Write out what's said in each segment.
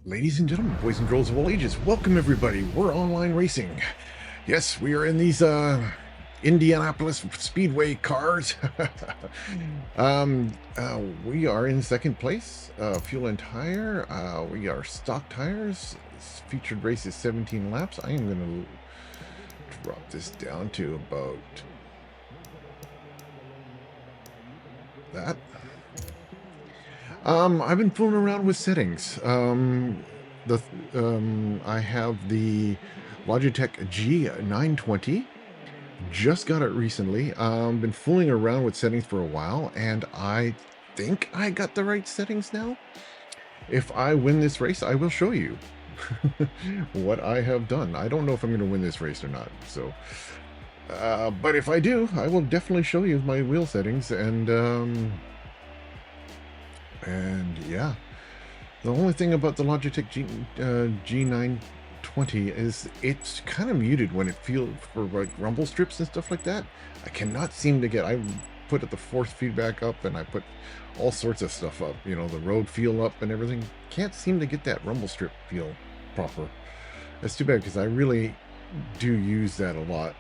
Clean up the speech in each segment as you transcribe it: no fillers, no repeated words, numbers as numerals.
Ladies and gentlemen, boys and girls of all ages, welcome everybody. We're online racing. Yes, we are in these Indianapolis Speedway cars. We are in second place. Fuel and tire. We are stock tires. This featured race is 17 laps. I am going to drop this down to about that. I've been fooling around with settings. I have the Logitech G920. Just got it recently. Been fooling around with settings for a while, and I think I got the right settings now. If I win this race, I will show you what I have done. I don't know if I'm going to win this race or not. So, but if I do, I will definitely show you my wheel settings and yeah, the only thing about the Logitech G920 is it's kind of muted when it feels for like rumble strips and stuff like that. I cannot seem to get, I put the force feedback up and I put all sorts of stuff up, you know, the road feel up and everything. Can't seem to get that rumble strip feel proper. That's too bad because I really do use that a lot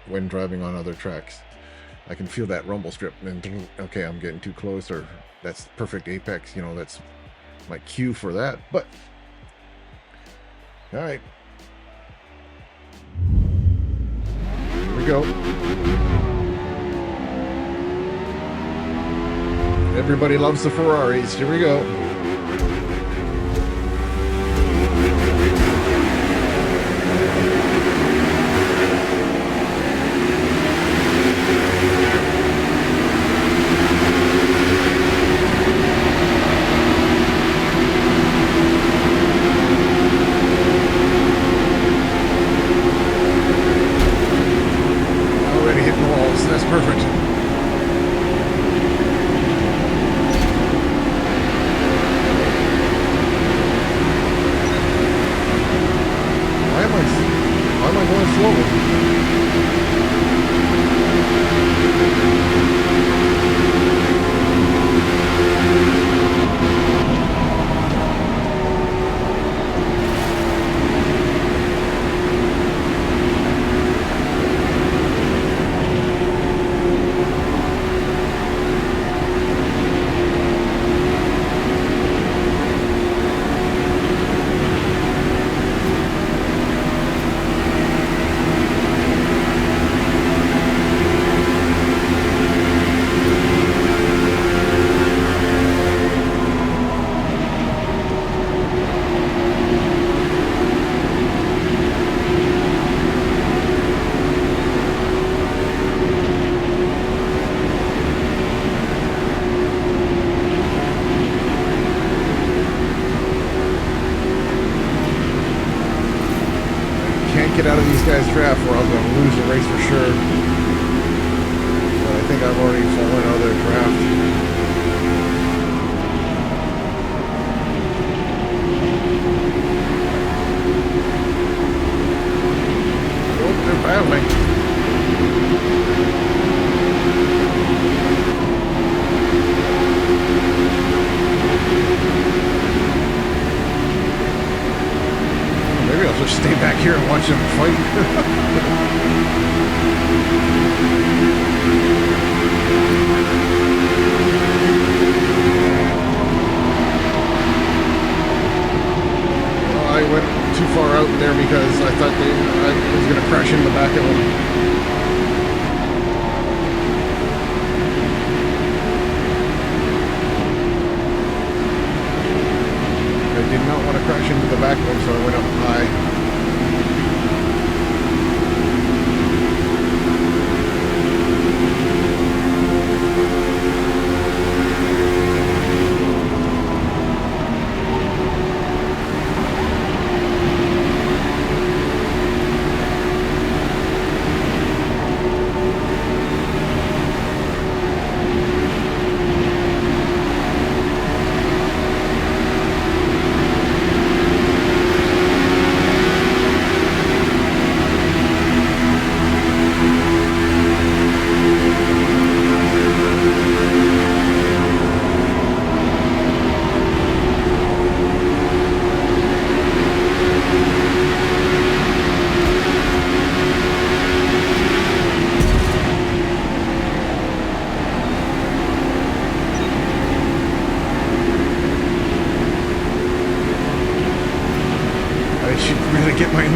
when driving on other tracks. I can feel that rumble strip and think, okay, I'm getting too close, or that's perfect apex, you know, that's my cue for that. But all right, here we go. Everybody loves the Ferraris. Here we go. Perfect. Why am I going slowly? Get out of these guys' draft or I'm going to lose the race for sure. But I think I've already fallen out of their draft. Oh, they're battling. Maybe I'll just stay back here and watch them fight. Well, I went too far out there because I thought I was going to crash in the back of them. I did not want to crash into the back one, so I went up high.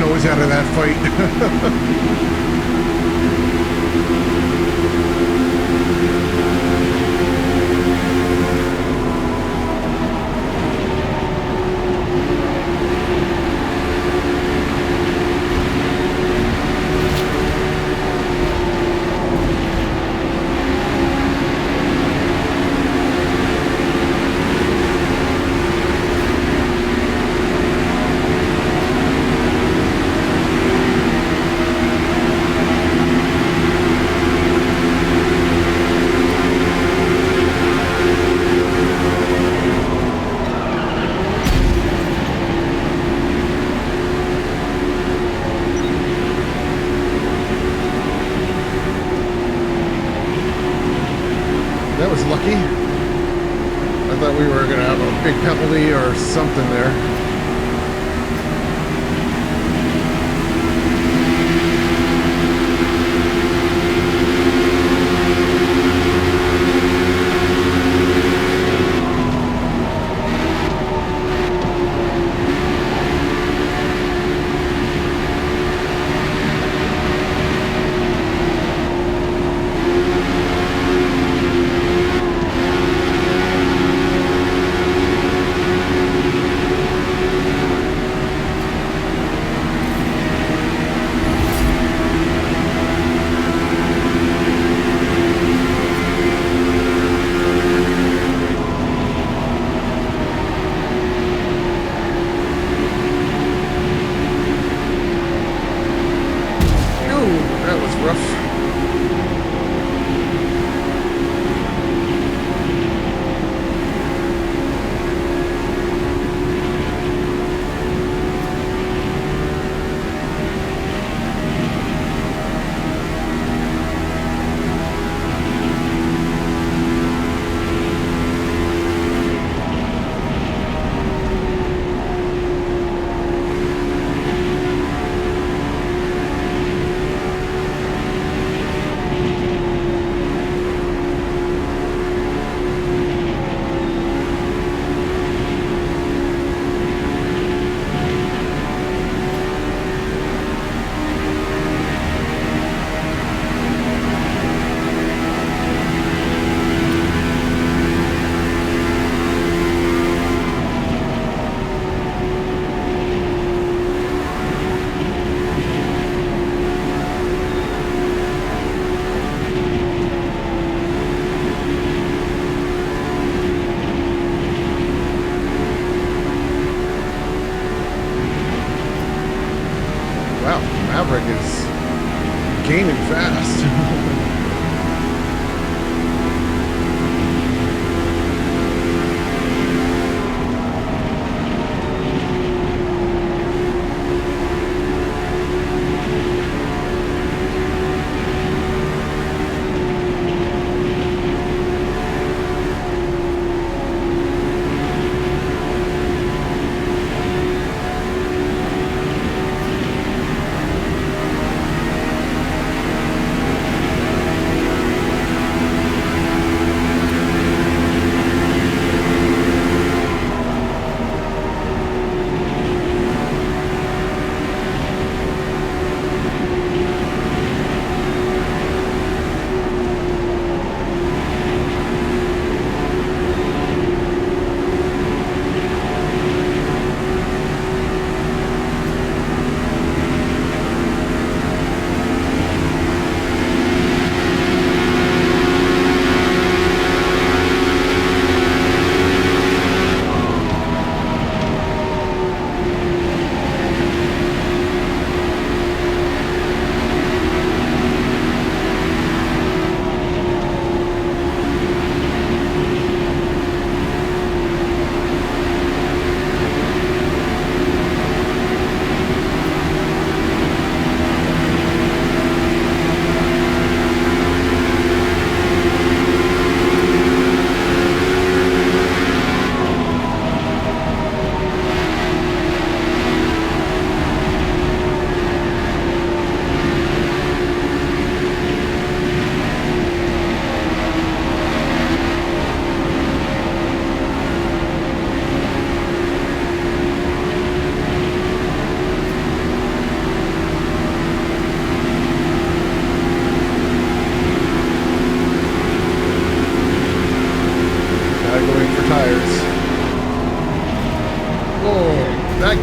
nose out of that fight. That was lucky. I thought we were going to have a big penalty or something there. Maverick is gaining fast.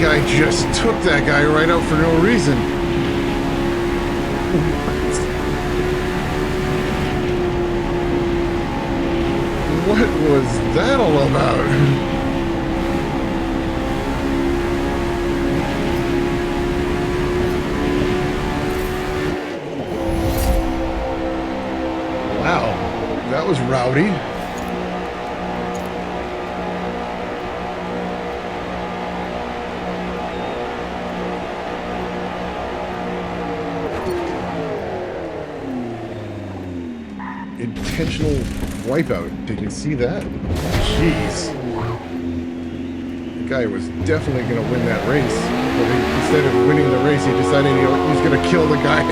guy just took that guy right out for no reason. What was that all about? Wow, that was rowdy. Intentional wipeout. Did you see that? Jeez. The guy was definitely going to win that race. But instead of winning the race, he decided he was going to kill the guy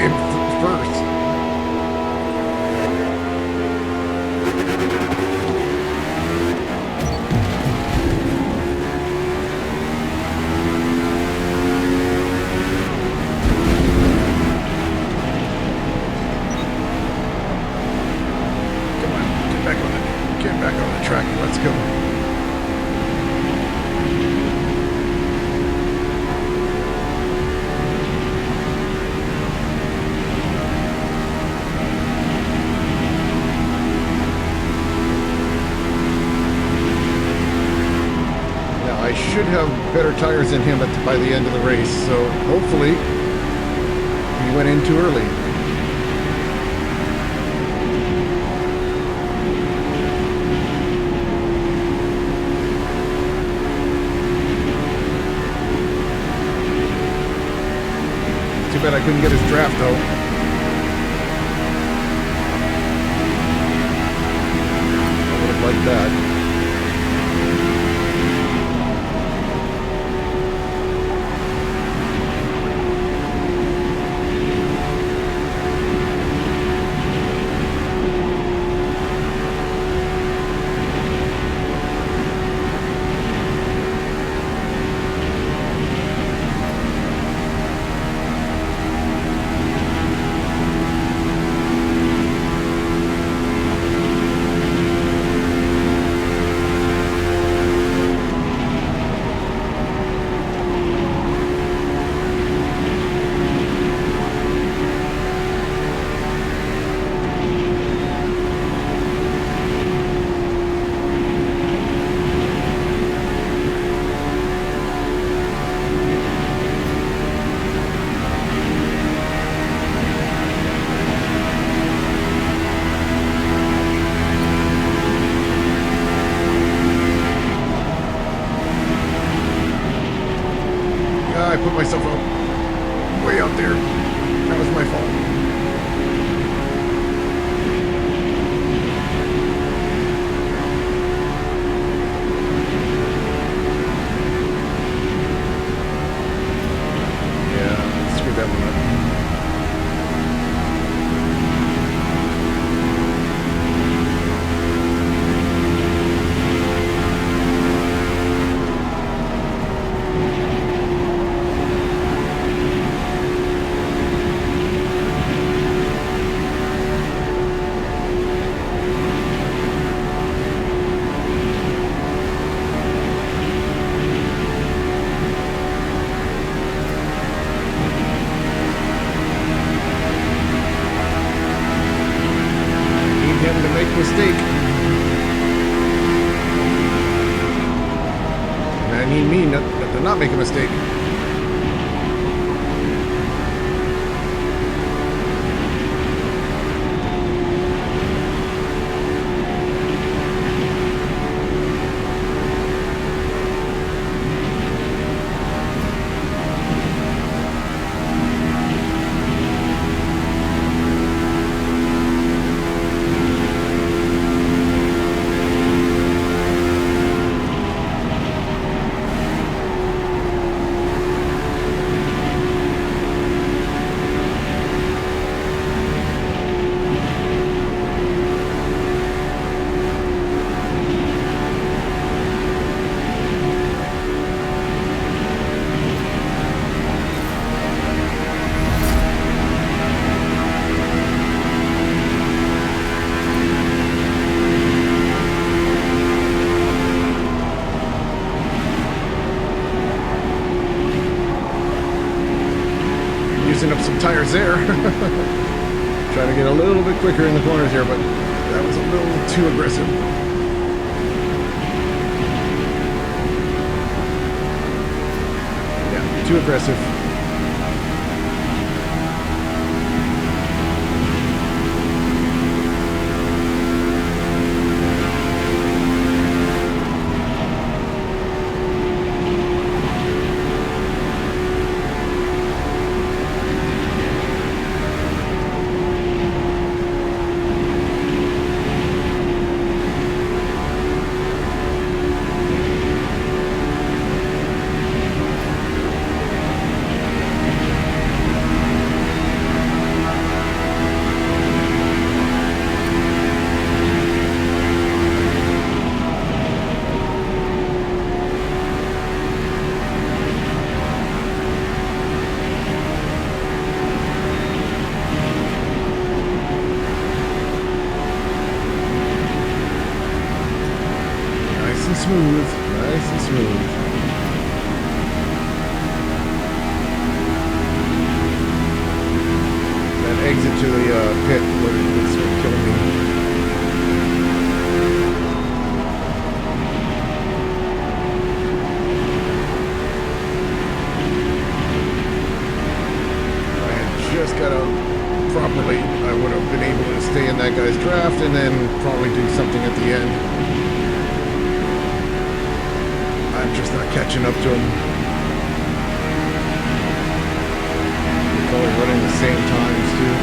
first. Should have better tires than him by the end of the race, so hopefully he went in too early. Too bad I couldn't get his draft though. I would have liked that. I put myself up way out there. That was my fault. Yeah, screwed that one up. Mistake. And I need me to not make a mistake. tires there. Trying to get a little bit quicker in the corners here, but that was a little too aggressive. Yeah, too aggressive. Smooth, nice and smooth. That exit to the pit was killing me. If I had just got out properly, I would have been able to stay in that guy's draft and then probably do something at the end. I'm just not catching up to him. We're probably running the same times too.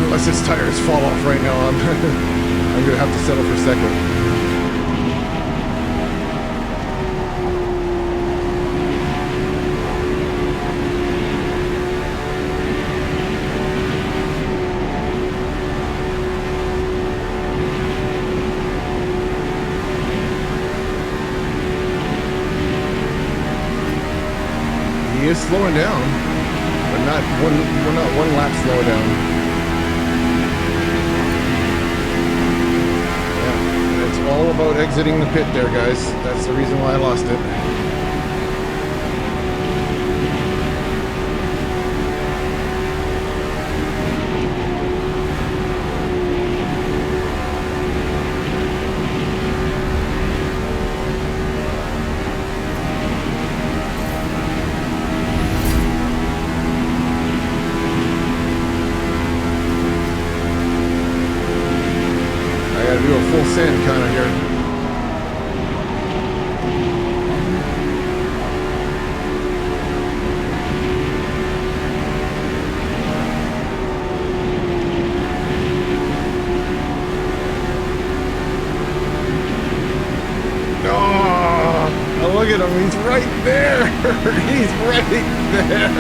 Unless his tires fall off right now, I'm gonna have to settle for second. He is slowing down, but not one lap slow down. All about exiting the pit there, guys. That's the reason why I lost it. I gotta do a full send kind of here. Look at him, he's right there. He's right there.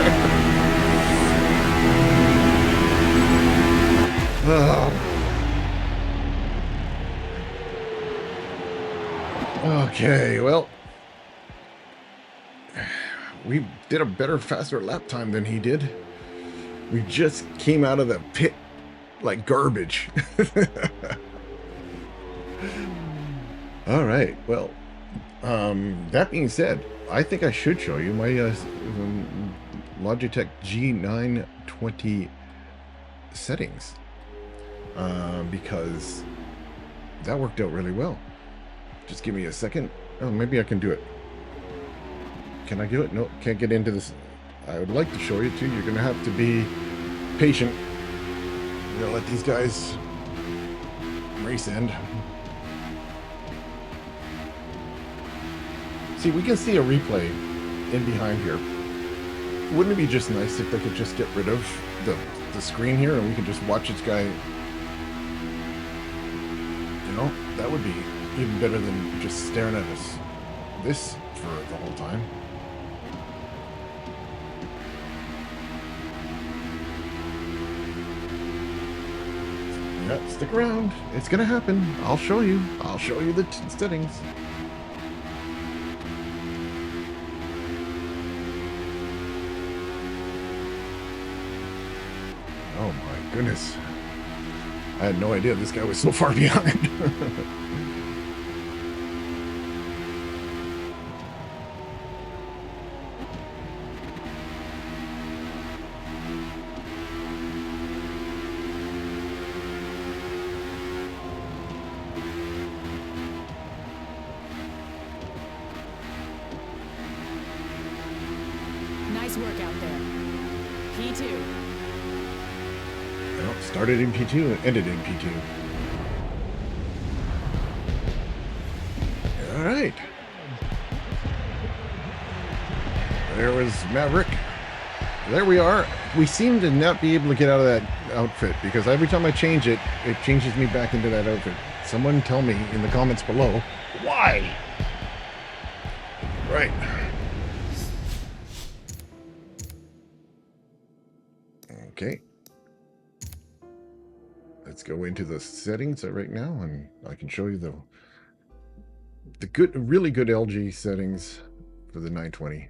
Okay, well, we did a better, faster lap time than he did. We just came out of the pit like garbage. All right, well, that being said, I think I should show you my Logitech G920 settings, because that worked out really well. Just give me a second. Oh, maybe I can do it. Can I do it? No, can't get into this. I would like to show you too. You're gonna have to be patient. I'm gonna let these guys race end. See, we can see a replay in behind here. Wouldn't it be just nice if they could just get rid of the screen here and we could just watch this guy? You know, that would be even better than just staring at us this for the whole time. Yeah, stick around. It's gonna happen. I'll show you. I'll show you the settings. Oh my goodness. I had no idea this guy was so far behind. Nice work out there. P2. Well, started in P2 and ended in P2. All right. There was Maverick. There we are. We seem to not be able to get out of that outfit because every time I change it, it changes me back into that outfit. Someone tell me in the comments below why. Right. Okay. Let's go into the settings right now, and I can show you the really good LG settings for the 920.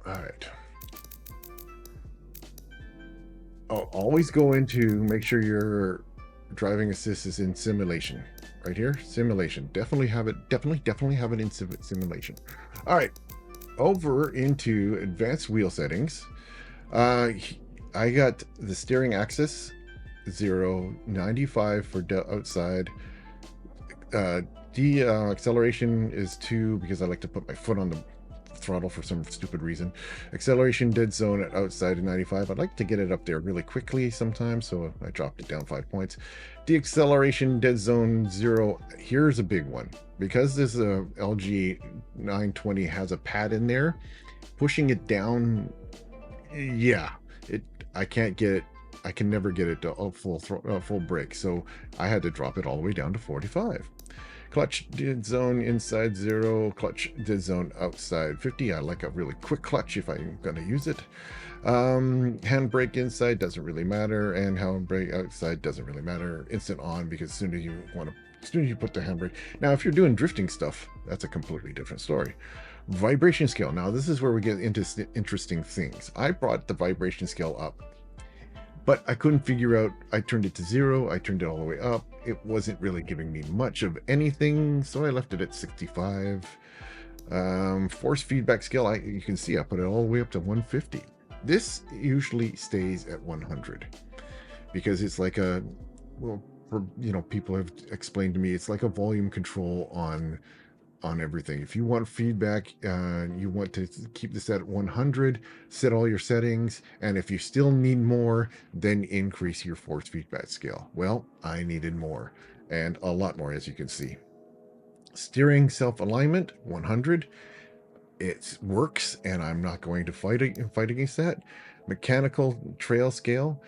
All right. Oh, always go into, make sure your driving assist is in simulation. Right here, simulation. Definitely have it in simulation. All right, over into advanced wheel settings. I got the steering axis 0, 95 for outside. Acceleration is 2 because I like to put my foot on the throttle for some stupid reason. Acceleration dead zone at outside of 95. I'd like to get it up there really quickly sometimes, so I dropped it down 5 points. Deacceleration dead zone 0. Here's a big one. Because this LG 920 has a pad in there, pushing it down, yeah, I can't get it. I can never get it to a full brake, so I had to drop it all the way down to 45. Clutch dead zone inside 0, clutch dead zone outside 50. I like a really quick clutch if I'm going to use it. Handbrake inside doesn't really matter, and handbrake outside doesn't really matter. Instant on, because as soon as you put the handbrake. Now, if you're doing drifting stuff, that's a completely different story. Vibration scale. Now, this is where we get into interesting things. I brought the vibration scale up, but I couldn't figure out. I turned it to 0. I turned it all the way up. It wasn't really giving me much of anything, so I left it at 65. Force feedback scale, you can see I put it all the way up to 150. This usually stays at 100 because it's like a, well, people have explained to me, it's like a volume control on everything. If you want feedback, you want to keep this at 100, set all your settings, and if you still need more, then increase your force feedback scale. Well, I needed more, and a lot more, as you can see. Steering self-alignment 100. It works, and I'm not going to fight against that. Mechanical trail scale,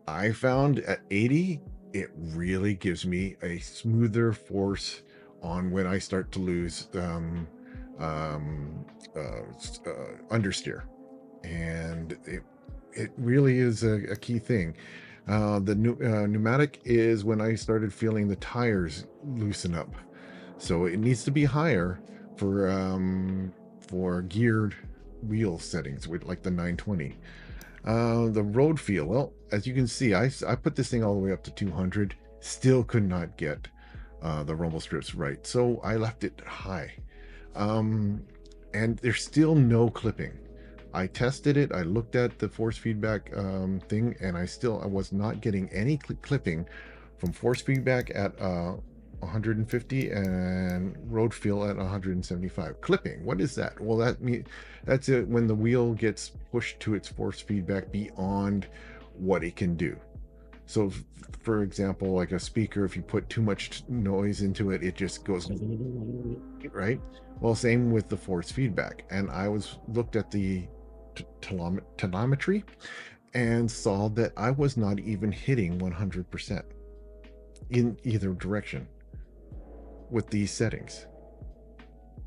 I found at 80, it really gives me a smoother force on when I start to lose understeer, and it really is a key thing. The pneumatic is when I started feeling the tires loosen up, so it needs to be higher for geared wheel settings with like the 920. The road feel, well, as you can see, I put this thing all the way up to 200, still could not get the rumble strips right, so I left it high. And there's still no clipping. I tested it, I looked at the force feedback thing, and I was not getting any clipping from force feedback at 150 and road feel at 175. Clipping, what is that? Well, that's it when the wheel gets pushed to its force feedback beyond what it can do. So for example, like a speaker, if you put too much noise into it, it just goes right. Well, same with the force feedback. And I looked at the telemetry and saw that I was not even hitting 100% in either direction with these settings.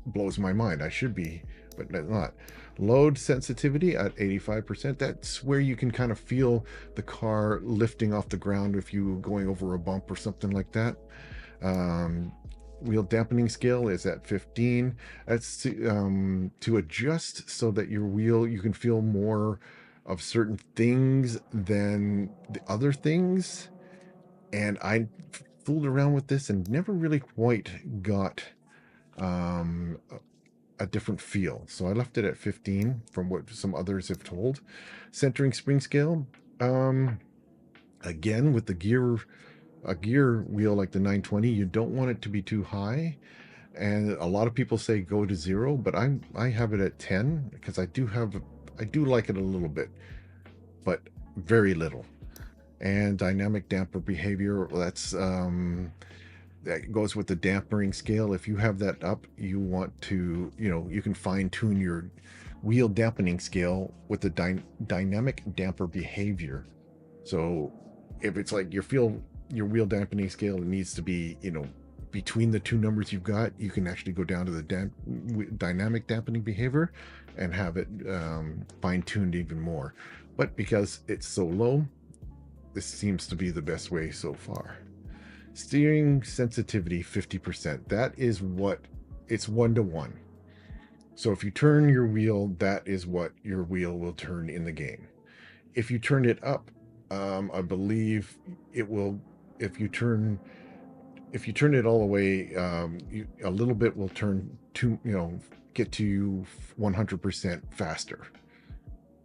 blows my mind. I should be, but not. Load sensitivity at 85%. That's where you can kind of feel the car lifting off the ground if you going over a bump or something like that. Wheel dampening scale is at 15. That's to adjust so that your wheel, you can feel more of certain things than the other things. And I fooled around with this and never really quite got a different feel. So I left it at 15 from what some others have told. Centering spring scale, again, with a gear wheel like the 920, you don't want it to be too high. And a lot of people say go to 0, but I have it at 10 because I do like it a little bit, but very little. And dynamic damper behavior, that's that goes with the dampering scale. If you have that up, you want to, you can fine tune your wheel dampening scale with the dynamic damper behavior. So if it's like your wheel dampening scale, it needs to be, between the two numbers you've got, you can actually go down to the dynamic dampening behavior and have it fine tuned even more. But because it's so low, this seems to be the best way so far. Steering sensitivity 50%. That is what it's 1-to-1. So if you turn your wheel, that is what your wheel will turn in the game. If you turn it up, I believe it will. If you turn it all the way, a little bit will turn to get to 100% faster.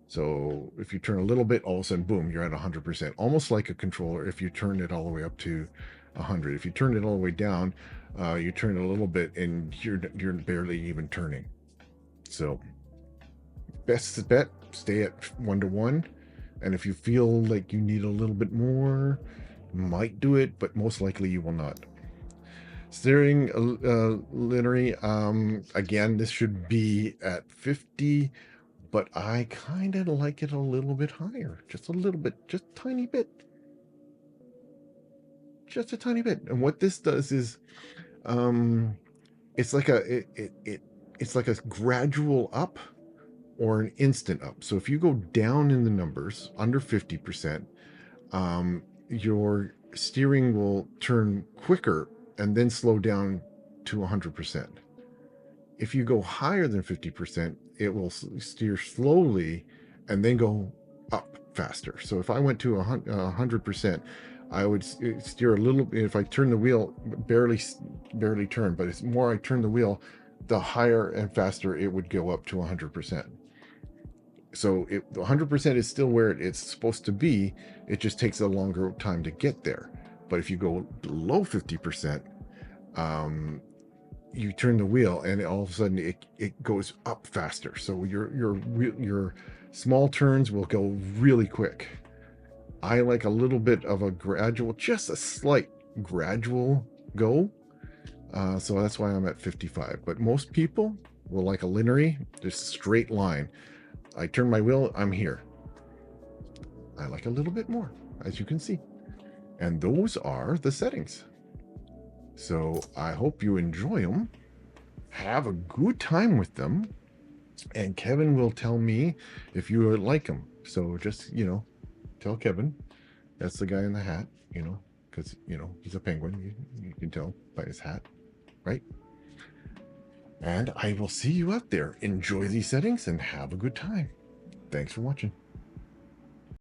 So if you turn a little bit, all of a sudden, boom, you're at 100%, almost like a controller. If you turn it all the way up to 100, if you turn it all the way down, you turn it a little bit and you're barely even turning. So best bet, stay at 1-to-1. And if you feel like you need a little bit more, might do it, but most likely you will not. Steering linear, again, this should be at 50, but I kind of like it a little bit higher, just a little bit, just a tiny bit, just a tiny bit. And what this does is, it's like it's like a gradual up or an instant up. So if you go down in the numbers under 50%, your steering will turn quicker and then slow down to 100%. If you go higher than 50%, it will steer slowly and then go up faster. So if I went to 100%, I would steer a little bit. If I turn the wheel, barely turn, but it's more I turn the wheel, the higher and faster it would go up to 100%. So 100% is still where it's supposed to be. It just takes a longer time to get there. But if you go below 50%, you turn the wheel and all of a sudden it goes up faster. So your small turns will go really quick. I like a little bit of a gradual, just a slight gradual go. So that's why I'm at 55. But most people will like a linear, just straight line. I turn my wheel, I'm here. I like a little bit more, as you can see. And those are the settings. So I hope you enjoy them. Have a good time with them. And Kevin will tell me if you like them. So just, tell Kevin. That's the guy in the hat, because, he's a penguin. You can tell by his hat, right? And I will see you out there. Enjoy these settings and have a good time. Thanks for watching.